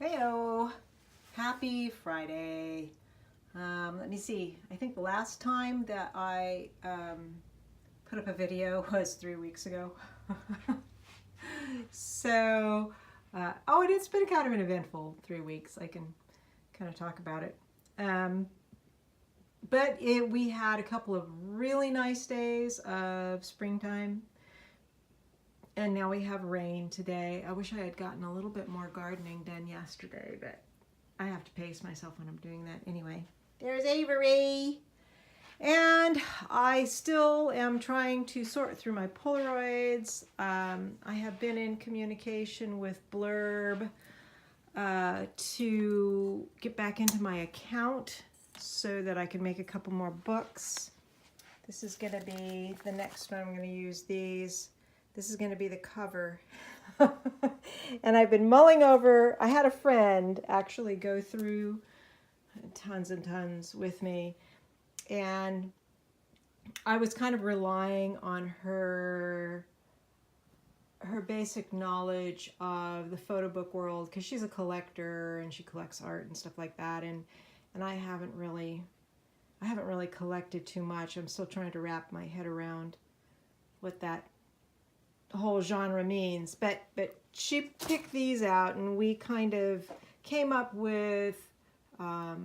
Heyo! Happy Friday. Let me see. I think the last time that I put up a video was 3 weeks ago. So, and it's been kind of an eventful 3 weeks. I can kind of talk about it. But we had a couple of really nice days of springtime. And now we have rain today. I wish I had gotten a little bit more gardening done yesterday, but I have to pace myself when I'm doing that. Anyway, there's Avery. And I still am trying to sort through my Polaroids. I have been in communication with Blurb to get back into my account so that I can make a couple more books. This is going to be the next one. I'm going to use these. This is going to be the cover. And I've been mulling over. I had a friend actually go through tons and tons with me. And I was kind of relying on her basic knowledge of the photo book world, because she's a collector and she collects art and stuff like that. And I haven't really collected too much. I'm still trying to wrap my head around what that whole genre means, but she picked these out and we kind of came up with not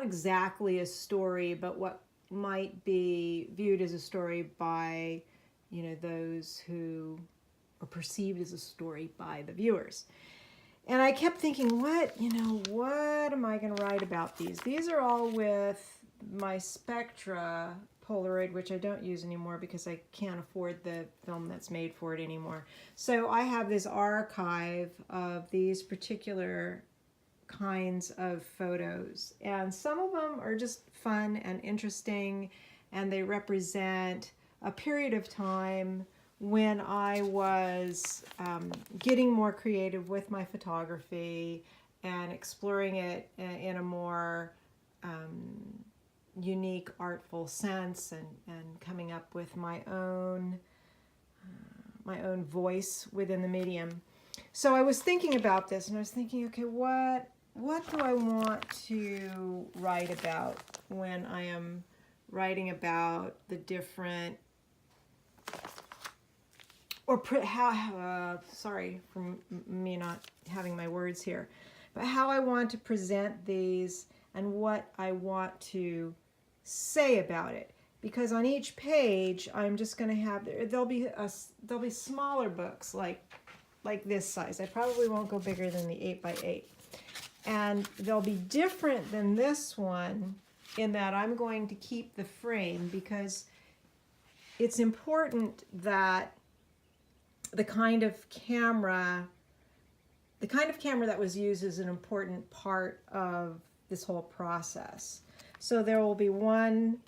exactly a story, but what might be viewed as a story by, those who are perceived as a story by the viewers. And I kept thinking, what am I going to write about these? These are all with my Spectra Polaroid, which I don't use anymore because I can't afford the film that's made for it anymore. So I have this archive of these particular kinds of photos, and some of them are just fun and interesting, and they represent a period of time when I was getting more creative with my photography and exploring it in a more unique, artful sense, and coming up with my own voice within the medium. So I was thinking about this, and I was thinking, okay, what do I want to write about when I am writing about the different, or sorry for me not having my words here, but how I want to present these and what I want to say about it. Because on each page, I'm just going to have, there'll be smaller books like this size. I probably won't go bigger than the 8x8. And they'll be different than this one in that I'm going to keep the frame, because it's important that the kind of camera that was used is an important part of this whole process. So there will be one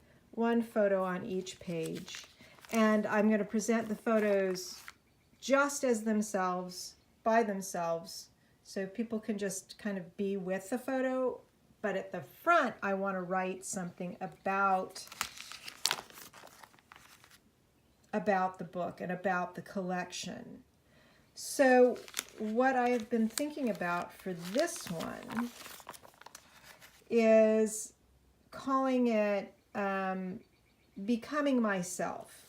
photo on each page, and I'm going to present the photos just as themselves, by themselves, so people can just kind of be with the photo. But at the front, I want to write something about the book and about the collection. So what I have been thinking about for this one is calling it Becoming Myself.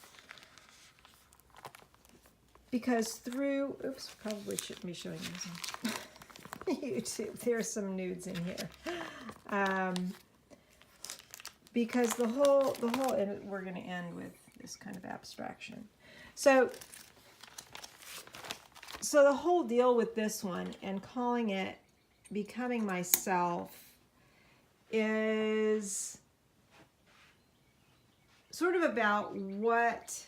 Because probably shouldn't be showing this on YouTube. There's some nudes in here. Because the whole, and we're going to end with this kind of abstraction. So the whole deal with this one and calling it Becoming Myself is sort of about what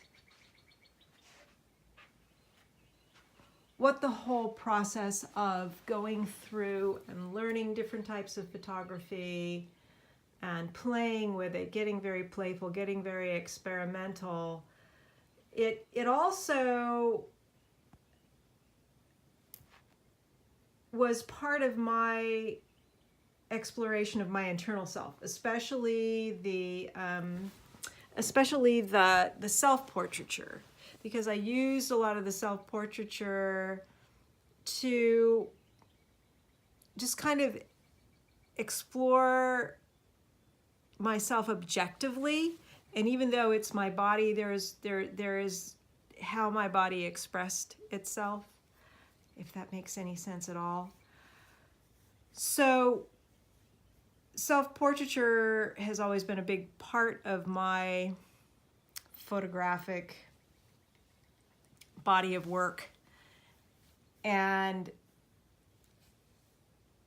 the whole process of going through and learning different types of photography and playing with it, getting very playful, getting very experimental. It also was part of my exploration of my internal self, especially the self-portraiture. because I used a lot of the self-portraiture to just kind of explore myself objectively. And even though it's my body, there is how my body expressed itself, if that makes any sense at all. So self-portraiture has always been a big part of my photographic body of work, and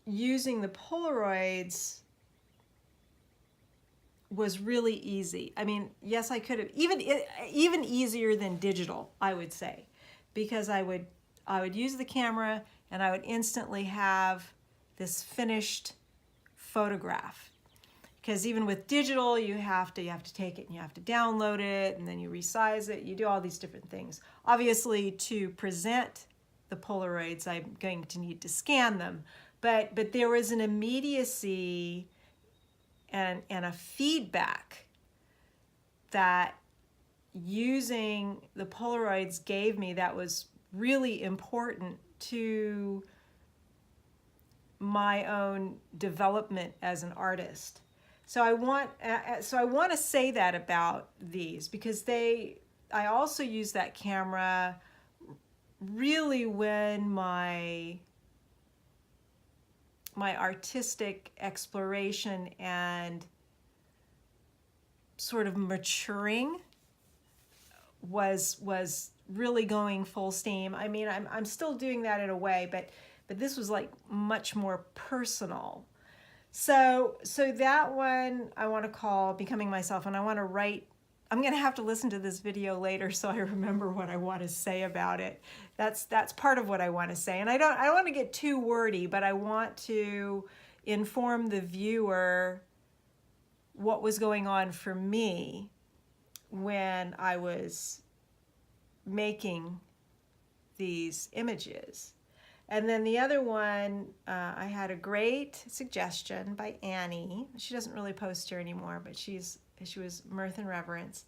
using the Polaroids was really easy. I mean, yes, I could have even easier than digital, I would say, because I would use the camera and I would instantly have this finished photograph. Because even with digital, you have to take it and you have to download it, and then you resize it. You do all these different things. Obviously, to present the Polaroids, I'm going to need to scan them, but there was an immediacy and a feedback that using the Polaroids gave me that was really important to my own development as an artist. So I want to say that about these, because I also use that camera really when my artistic exploration and sort of maturing was really going full steam. I mean, I'm still doing that in a way, but this was like much more personal. So that one I want to call Becoming Myself, and I want to write. I'm going to have to listen to this video later so I remember what I want to say about it. That's part of what I want to say. And I don't want to get too wordy, but I want to inform the viewer what was going on for me when I was making these images. And then the other one, I had a great suggestion by Annie. She doesn't really post here anymore, but she was Mirth and Reverence,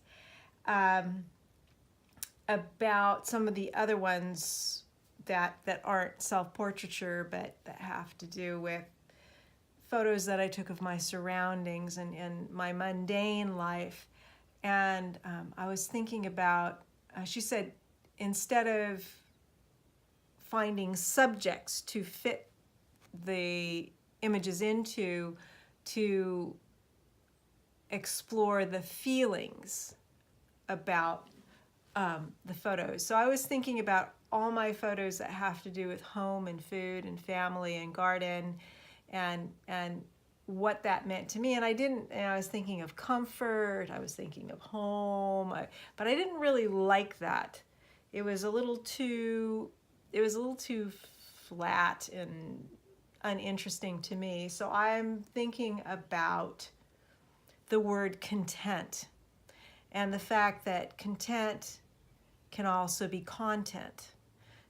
about some of the other ones that aren't self-portraiture, but that have to do with photos that I took of my surroundings and my mundane life. And I was thinking about, she said, instead of finding subjects to fit the images into, to explore the feelings about the photos. So I was thinking about all my photos that have to do with home and food and family and garden and what that meant to me. And I was thinking of comfort, I was thinking of home, but I didn't really like that. It was a little too flat and uninteresting to me. So I'm thinking about the word content, and the fact that content can also be content.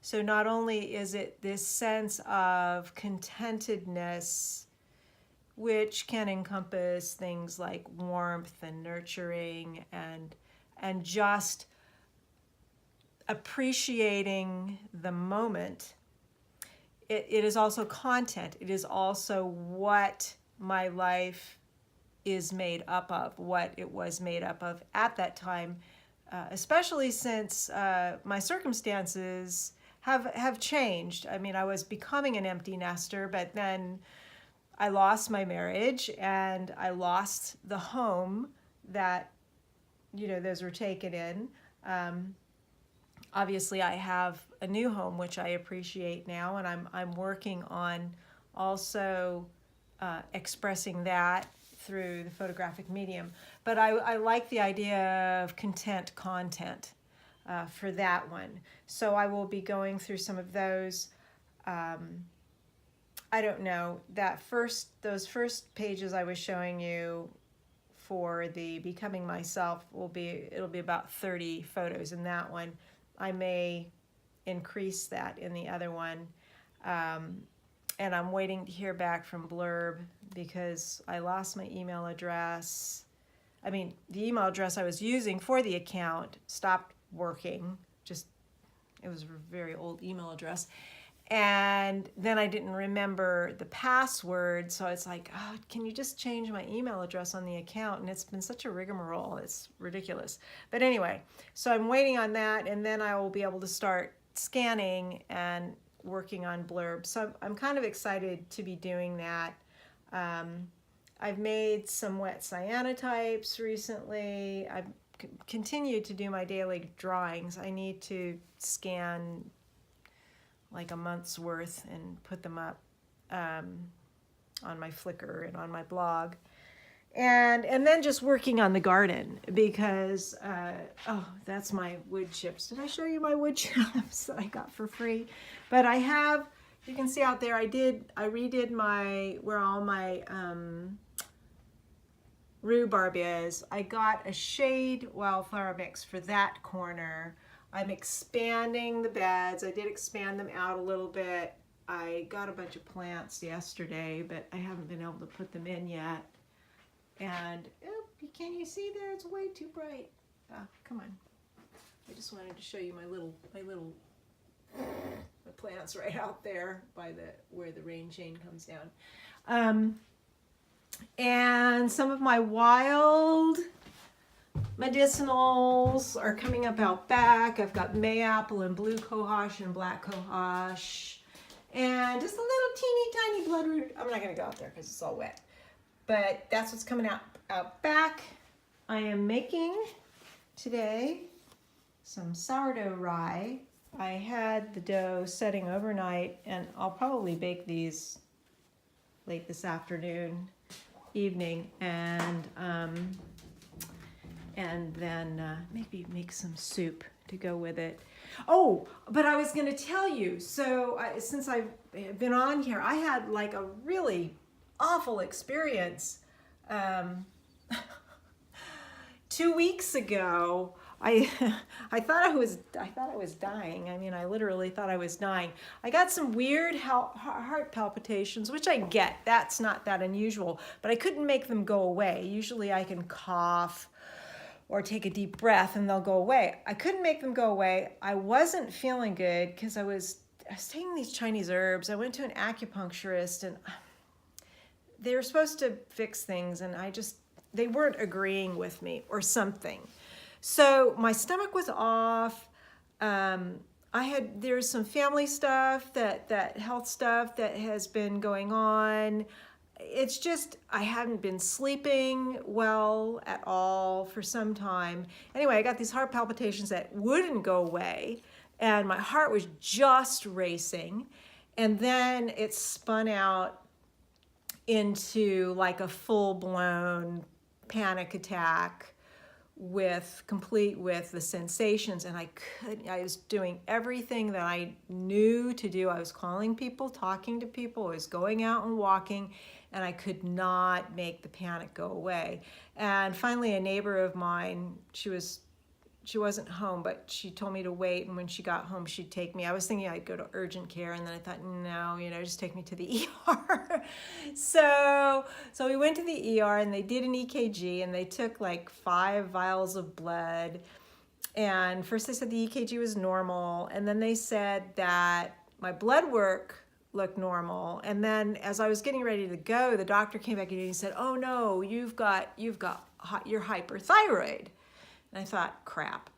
So not only is it this sense of contentedness, which can encompass things like warmth and nurturing and just appreciating the moment, it is also content. It is also what my life is made up of, what it was made up of at that time, especially since my circumstances have changed. I mean, I was becoming an empty nester, but then I lost my marriage and I lost the home that, those were taken in. Obviously, I have a new home, which I appreciate now, and I'm working on also expressing that through the photographic medium. But I like the idea of content for that one. So I will be going through some of those. I don't know, those first pages I was showing you for the Becoming Myself it'll be about 30 photos in that one. I may increase that in the other one. And I'm waiting to hear back from Blurb because I lost my email address. I mean, the email address I was using for the account stopped working it was a very old email address. And then I didn't remember the password, so it's like, oh, can you just change my email address on the account? And it's been such a rigmarole, it's ridiculous. But anyway, so I'm waiting on that, and then I will be able to start scanning and working on blurbs. So I'm kind of excited to be doing that. I've made some wet cyanotypes recently. I've continued to do my daily drawings. I need to scan like a month's worth and put them up on my Flickr and on my blog. And then just working on the garden because, oh, that's my wood chips. Did I show you my wood chips that I got for free? But I have, you can see out there, I redid where all my rhubarb is. I got a shade wildflower mix for that corner. I'm expanding the beds. I did expand them out a little bit. I got a bunch of plants yesterday, but I haven't been able to put them in yet. And can you see there? It's way too bright. Come on. I just wanted to show you my little the plants right out there by where the rain chain comes down. And some of my wild medicinals are coming up out back. I've got mayapple and blue cohosh and black cohosh and just a little teeny tiny bloodroot. I'm not going to go out there because it's all wet, but that's what's coming out back. I am making today some sourdough rye. I had the dough setting overnight, and I'll probably bake these late this afternoon, evening, and then maybe make some soup to go with it. Oh, but I was going to tell you, so since I've been on here, I had like a really awful experience 2 weeks ago. I thought I was dying. I mean, I literally thought I was dying. I got some weird heart palpitations, which I get. That's not that unusual, but I couldn't make them go away. Usually I can cough or take a deep breath and they'll go away. I couldn't make them go away. I wasn't feeling good because I was taking these Chinese herbs. I went to an acupuncturist and they were supposed to fix things, and they weren't agreeing with me or something. So my stomach was off. There's some family stuff, that health stuff that has been going on. It's just, I hadn't been sleeping well at all for some time. Anyway, I got these heart palpitations that wouldn't go away, and my heart was just racing. And then it spun out into like a full-blown panic attack complete with the sensations, and I was doing everything that I knew to do. I was calling people, talking to people, I was going out and walking, and I could not make the panic go away. And finally, a neighbor of mine, she wasn't home, but she told me to wait, and when she got home, she'd take me. I was thinking I'd go to urgent care, and then I thought, no, just take me to the ER. So we went to the ER, and they did an EKG, and they took like 5 vials of blood. And first they said the EKG was normal, and then they said that my blood work looked normal. And then as I was getting ready to go, the doctor came back and he said, oh no, you're hyperthyroid. And I thought, crap.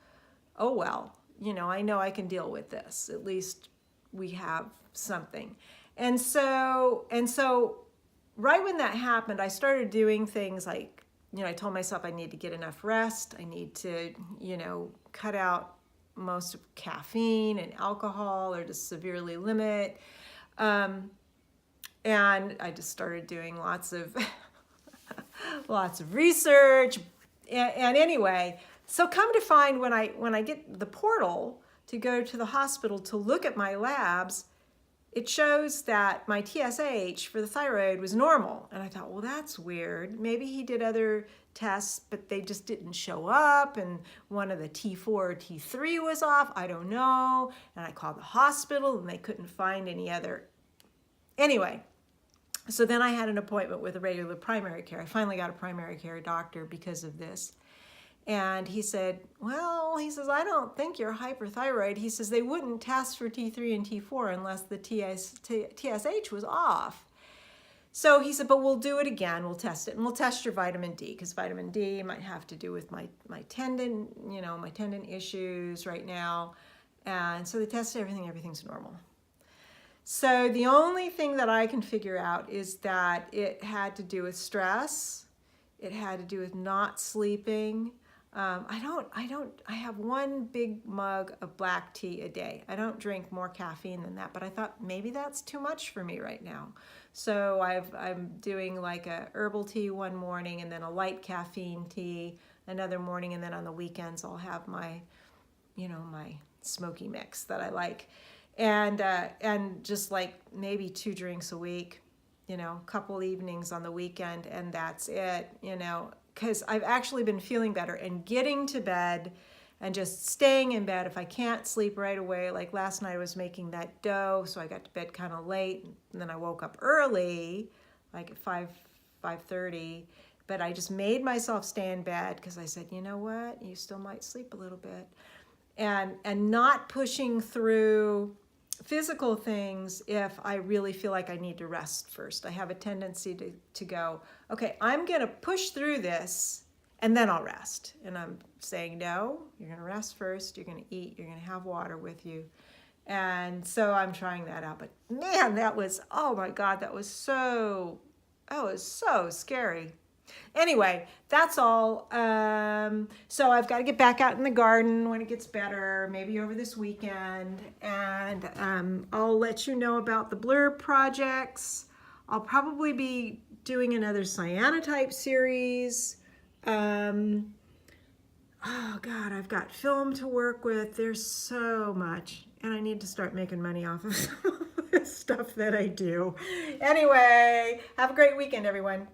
Oh well, I know I can deal with this. At least we have something. And so right when that happened, I started doing things like, I told myself I need to get enough rest. I need to, cut out most of caffeine and alcohol, or just severely limit. And I just started doing lots of research. And anyway, so come to find, when I get the portal to go to the hospital to look at my labs, it shows that my TSH for the thyroid was normal. And I thought, well, that's weird. Maybe he did other tests, but they just didn't show up. And one of the T4 or T3 was off. I don't know. And I called the hospital and they couldn't find any other. Anyway, so then I had an appointment with a regular primary care. I finally got a primary care doctor because of this. And he said, well, he says, I don't think you're hyperthyroid. He says they wouldn't test for T3 and T4 unless the TSH was off. So he said, but we'll do it again. We'll test it. And we'll test your vitamin D, because vitamin D might have to do with my tendon, my tendon issues right now. And so they tested everything. Everything's normal. So the only thing that I can figure out is that it had to do with stress. It had to do with not sleeping. I have one big mug of black tea a day. I don't drink more caffeine than that, but I thought maybe that's too much for me right now. So I'm doing like a herbal tea one morning, and then a light caffeine tea another morning, and then on the weekends I'll have my, my smoky mix that I like, and just like maybe 2 drinks a week, couple evenings on the weekend, and that's it, because I've actually been feeling better and getting to bed and just staying in bed if I can't sleep right away. Like last night I was making that dough, so I got to bed kind of late, and then I woke up early, like at 5:30, but I just made myself stay in bed because I said, you know what, you still might sleep a little bit, and not pushing through physical things if I really feel like I need to rest first. I have a tendency to go, okay, I'm going to push through this and then I'll rest. And I'm saying, no, you're going to rest first. You're going to eat. You're going to have water with you. And so I'm trying that out. But man, that was, oh my God, that was so scary. Anyway, that's all. So I've got to get back out in the garden when it gets better, maybe over this weekend. And I'll let you know about the blurb projects. I'll probably be doing another cyanotype series. Oh God, I've got film to work with. There's so much. And I need to start making money off of some of this stuff that I do. Anyway, have a great weekend, everyone.